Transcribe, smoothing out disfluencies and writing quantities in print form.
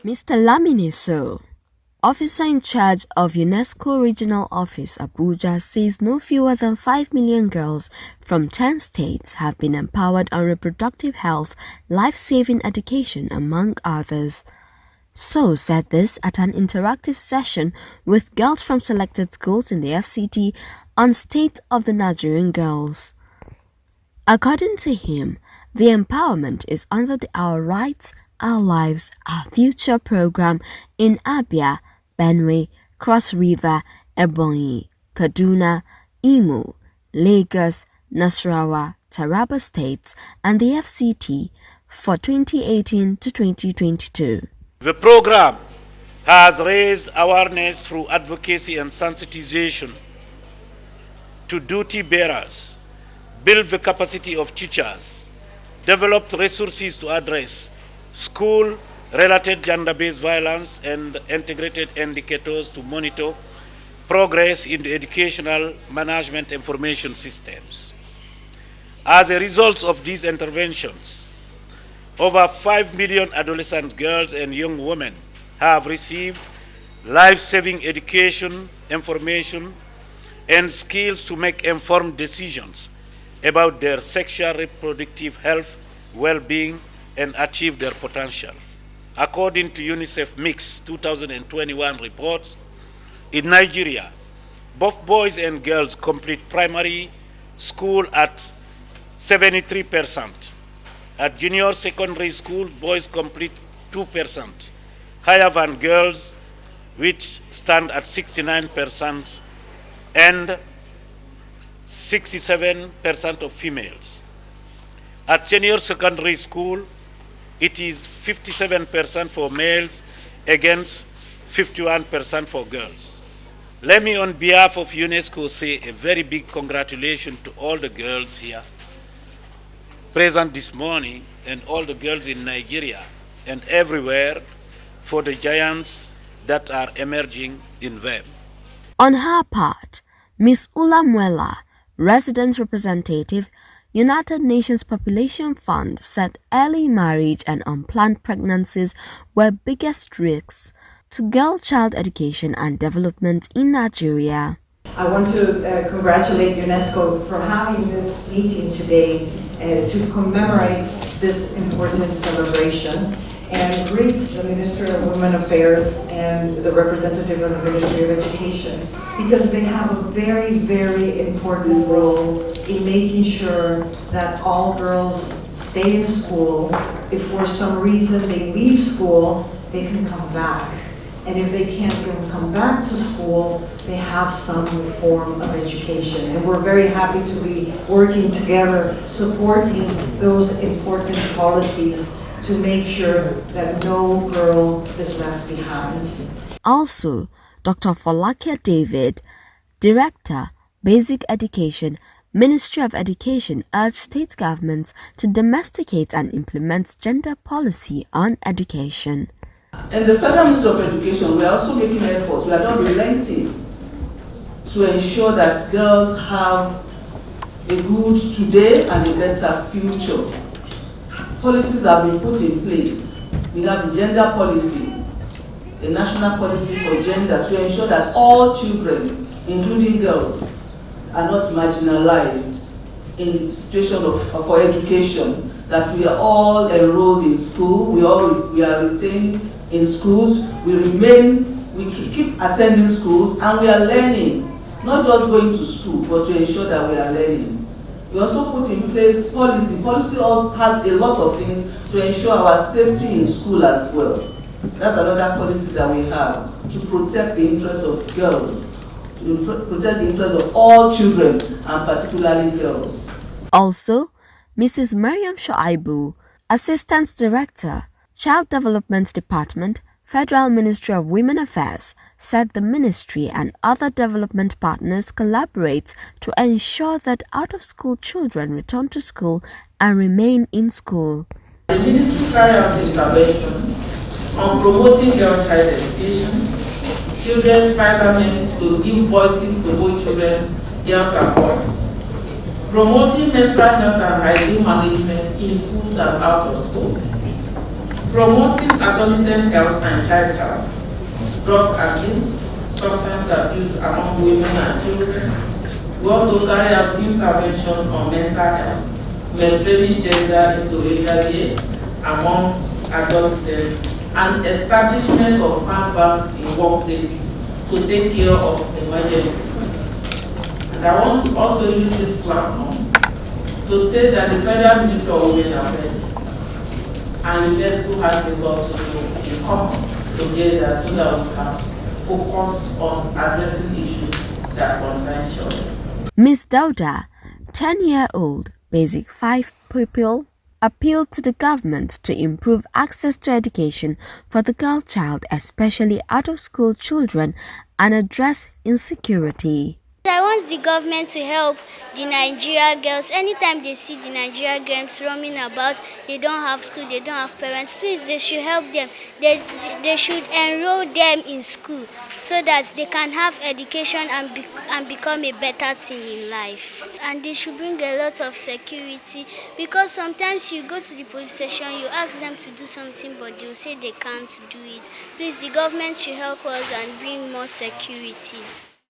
Mr. Lamine Sow, officer in charge of UNESCO Regional Office Abuja, says no fewer than 5 million girls from 10 states have been empowered on reproductive health, life-saving education, among others. Sow said this at an interactive session with girls from selected schools in the FCT on State of the Nigerian Girls. According to him, the empowerment is under the Our Rights, Our Lives, Our Future program in Abia, Benue, Cross River, Ebonyi, Kaduna, Imo, Lagos, Nasarawa, Taraba states and the FCT for 2018 to 2022. The program has raised awareness through advocacy and sensitization to duty bearers, build the capacity of teachers, developed resources to address school-related gender-based violence, and integrated indicators to monitor progress in the educational management information systems. As a result of these interventions, over 5 million adolescent girls and young women have received life-saving education, information, and skills to make informed decisions about their sexual reproductive health, well-being, and achieve their potential. According to UNICEF Mix 2021 reports, in Nigeria, both boys and girls complete primary school at 73%. At junior secondary school, boys complete 2%, higher than girls, which stand at 69%, and 67% of females. At senior secondary school, it is 57% for males against 51% for girls. Let me, on behalf of UNESCO, say a very big congratulations to all the girls here present this morning and all the girls in Nigeria and everywhere for the giants that are emerging in them. On her part, Ms. Ulamuela, resident representative, United Nations Population Fund, said early marriage and unplanned pregnancies were biggest risks to girl-child education and development in Nigeria. I want to congratulate UNESCO for having this meeting today to commemorate this important celebration and greet the Minister of Women Affairs and the representative of the Ministry of Education, because they have a very, very important role in making sure that all girls stay in school. If for some reason they leave school, they can come back. And if they can't come back to school, they have some form of education. And we're very happy to be working together, supporting those important policies to make sure that no girl is left behind. Also, Dr. Folakia David, Director, Basic Education, Ministry of Education, urged state governments to domesticate and implement gender policy on education. In the Federal Ministry of Education, we are also making efforts. We are not relenting to ensure that girls have a good today and a better future. Policies have been put in place. We have the gender policy, the national policy for gender, to ensure that all children, including girls, are not marginalized in the situation for education, that we are all enrolled in school, we are retained in schools, we keep attending schools, and we are learning, not just going to school, but to ensure that we are learning. We also put in place policy. Policy also has a lot of things to ensure our safety in school as well. That's another policy that we have, to protect the interests of girls, to protect the interests of all children, and particularly girls. Also, Mrs. Mariam Shoaibu, Assistant Director, Child Development Department, Federal Ministry of Women Affairs, said the ministry and other development partners collaborate to ensure that out-of-school children return to school and remain in school. The ministry carries out intervention on promoting girl-child education, children's empowerment to give voices to both children, girls and boys, promoting menstrual health and hygiene management in schools and out of school, promoting adolescent health and child health, drug abuse, substance abuse among women and children. We also carry out intervention on mental health, menstruating gender into HIV among adolescents, and establishment of handbags in workplaces to take care of emergencies. And I want to also use this platform to state that the Federal Ministry of Women Affairs and UNESCO has a lot to do in common together so that we can focus on addressing issues that concern children. Ms. Dauda, 10-year-old Basic 5 pupil, appealed to the government to improve access to education for the girl child, especially out-of-school children, and address insecurity. I want the government to help the Nigeria girls. Anytime they see the Nigeria girls roaming about, they don't have school, they don't have parents, please, they should help them. They should enroll them in school so that they can have education and become a better thing in life. And they should bring a lot of security, because sometimes you go to the police station, you ask them to do something, but they'll say they can't do it. Please, the government should help us and bring more securities.